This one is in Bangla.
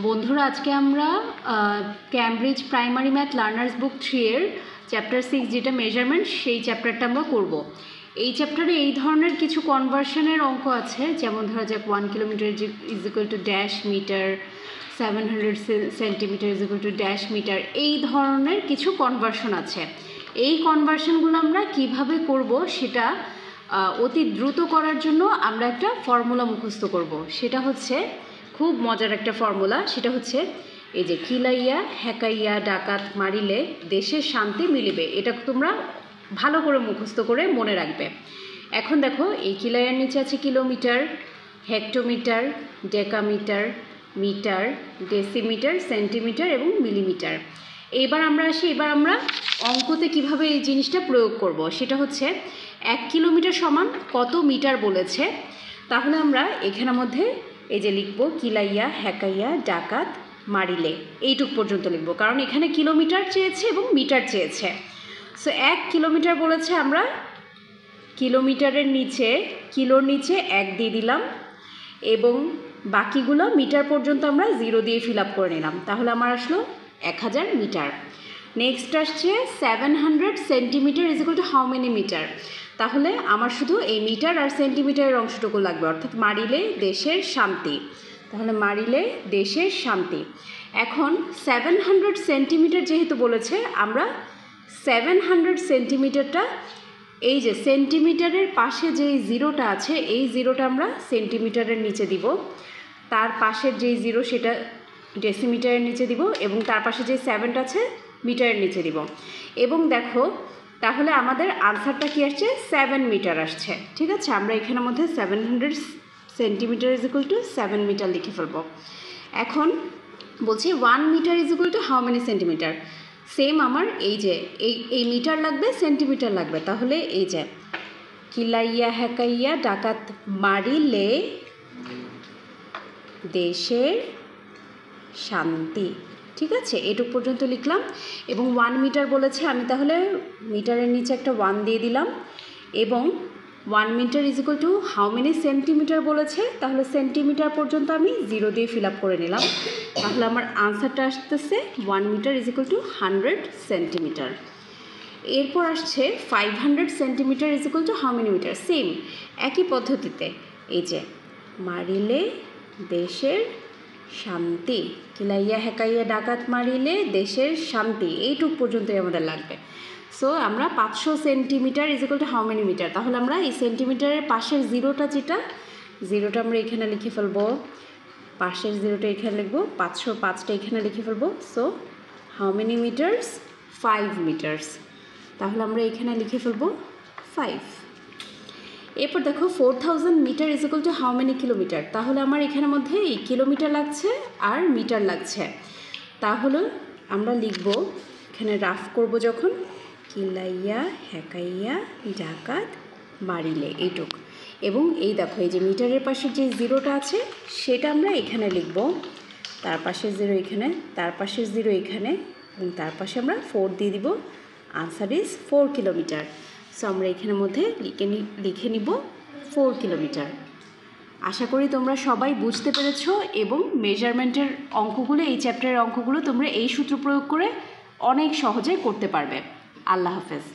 বন্ধুরা আজকে আমরা ক্যামব্রিজ প্রাইমারি ম্যাথ লার্নার্স বুক 3 এর চ্যাপ্টার 6 যেটা মেজারমেন্ট সেই চ্যাপ্টারটা আমরা করব। এই চ্যাপ্টারে এই ধরনের কিছু কনভার্সনের অঙ্ক আছে, যেমন ধরা যাক 1 kilometre is equal to dash metre, 700 centimetre is equal to dash metre. এই ধরনের কিছু কনভার্সন আছে। এই কনভার্সনগুলো আমরা কিভাবে করব সেটা অতি দ্রুত করার জন্য আমরা একটা ফর্মুলা মুখস্থ করব। সেটা হচ্ছে খুব মজার একটা ফর্মুলা। সেটা হচ্ছে এই যে কিলাইয়া হ্যাকাইয়া ডাকাত মারিলে দেশের শান্তি মিলিবে। এটা তোমরা ভালো করে মুখস্থ করে মনে রাখবে। এখন দেখো এই কিলাইয়ার নিচে আছে kilometre, hectometre, decametre, metre, decimetre, centimetre এবং মিলিমিটার। এবার আমরা অঙ্কতে কিভাবে এই জিনিসটা প্রয়োগ করব। সেটা হচ্ছে 1 কিলোমিটার সমান কত মিটার বলেছে। তাহলে আমরা এখানের মধ্যে এই যে লিখব কিলাইয়া হ্যাকাইয়া ডাকাত মারিলে, এইটুক পর্যন্ত লিখব, কারণ এখানে কিলোমিটার চেয়েছে এবং মিটার চেয়েছে। সো 1 কিলোমিটার বলেছে, আমরা কিলোমিটারের নিচে কিলোর নিচে 1 দিয়ে দিলাম এবং বাকিগুলো মিটার পর্যন্ত আমরা 0 দিয়ে ফিল আপ করে নিলাম। তাহলে আমার আসলো 1000 মিটার। নেক্সট আসছে 700 centimetre is equal to how many metre. তাহলে আমার শুধু এই মিটার আর সেন্টিমিটারের অংশটুকু লাগবে, অর্থাৎ মারিলে দেশের শান্তি। তাহলে মারিলে দেশের শান্তি। এখন 700 সেন্টিমিটার যেহেতু বলেছে, আমরা 700 সেন্টিমিটারটা এই যে সেন্টিমিটারের পাশে যেই জিরোটা আছে, এই জিরোটা আমরা সেন্টিমিটারের নিচে দিব। তার পাশের যেই জিরো সেটা ডেসিমিটারের নিচে দিব এবং তার পাশে যে 7টা আছে মিটারের নিচে দিব। এবং দেখো তাহলে আমাদের আনসারটা কি আসছে, 7 মিটার আসছে। ঠিক আছে, আমরা এখানের মধ্যে 700 centimetre is equal to 7 metre লিখে ফেলবো। এখন বলছি 1 metre is equal to how many centimetre. Same আমার এই মিটার লাগবে, সেন্টিমিটার লাগবে। তাহলে এই যে কিলাইয়া হ্যাকাইয়া ডাকাত মারিলে দেশের শান্তি। ঠিক আছে, এটুক পর্যন্ত লিখলাম। এবং 1 মিটার বলেছে, আমি তাহলে মিটারের নিচে একটা 1 দিয়ে দিলাম। এবং 1 metre is equal to how many centimetre বলেছে, তাহলে সেন্টিমিটার পর্যন্ত আমি 0 দিয়ে ফিল আপ করে নিলাম। তাহলে আমার আনসারটা আসতেছে 1 metre is equal to 100 centimetre. এরপর আসছে 500 centimetre is equal to how many metre. Same একই পদ্ধতিতে এই যে মারিলে দেশের শান্তি, কিলাইয়া হ্যাকাইয়া ডাকাত মারিলে দেশের শান্তি, এইটুক পর্যন্তই আমাদের লাগবে। সো আমরা 500 centimetre is equal to how many metre. তাহলে আমরা এই সেন্টিমিটারের পাশের জিরোটা জিরোটা আমরা এখানে লিখে ফেলবো, পাশের জিরোটা এখানে লিখবো, 505টা এখানে লিখে ফেলবো। So how many metres, 5 metres. তাহলে আমরা এখানে লিখে ফেলবো 5। এরপর দেখো 4000 metre is equal to how many kilometre. তাহলে আমার এখানের মধ্যে এই কিলোমিটার লাগছে আর মিটার লাগছে। তাহলে আমরা লিখব, এখানে রাফ করব যখন, কিলাইয়া হ্যাকাইয়া ডাকাত মারিলে, এইটুক। এবং এই দেখো এই যে মিটারের পাশে যে জিরোটা আছে সেটা আমরা এখানে লিখব, তার পাশের জিরো এখানে, তার পাশের জিরো এখানে এবং তার পাশে আমরা 4 দিয়ে দিব। Answer is 4 kilometre. সো আমরা এখানের মধ্যে লিখে নিব 4 কিলোমিটার। আশা করি তোমরা সবাই বুঝতে পেরেছো এবং মেজারমেন্টের অঙ্কগুলো, এই চ্যাপ্টারের অঙ্কগুলো তোমরা এই সূত্র প্রয়োগ করে অনেক সহজে করতে পারবে। আল্লাহ হাফেজ।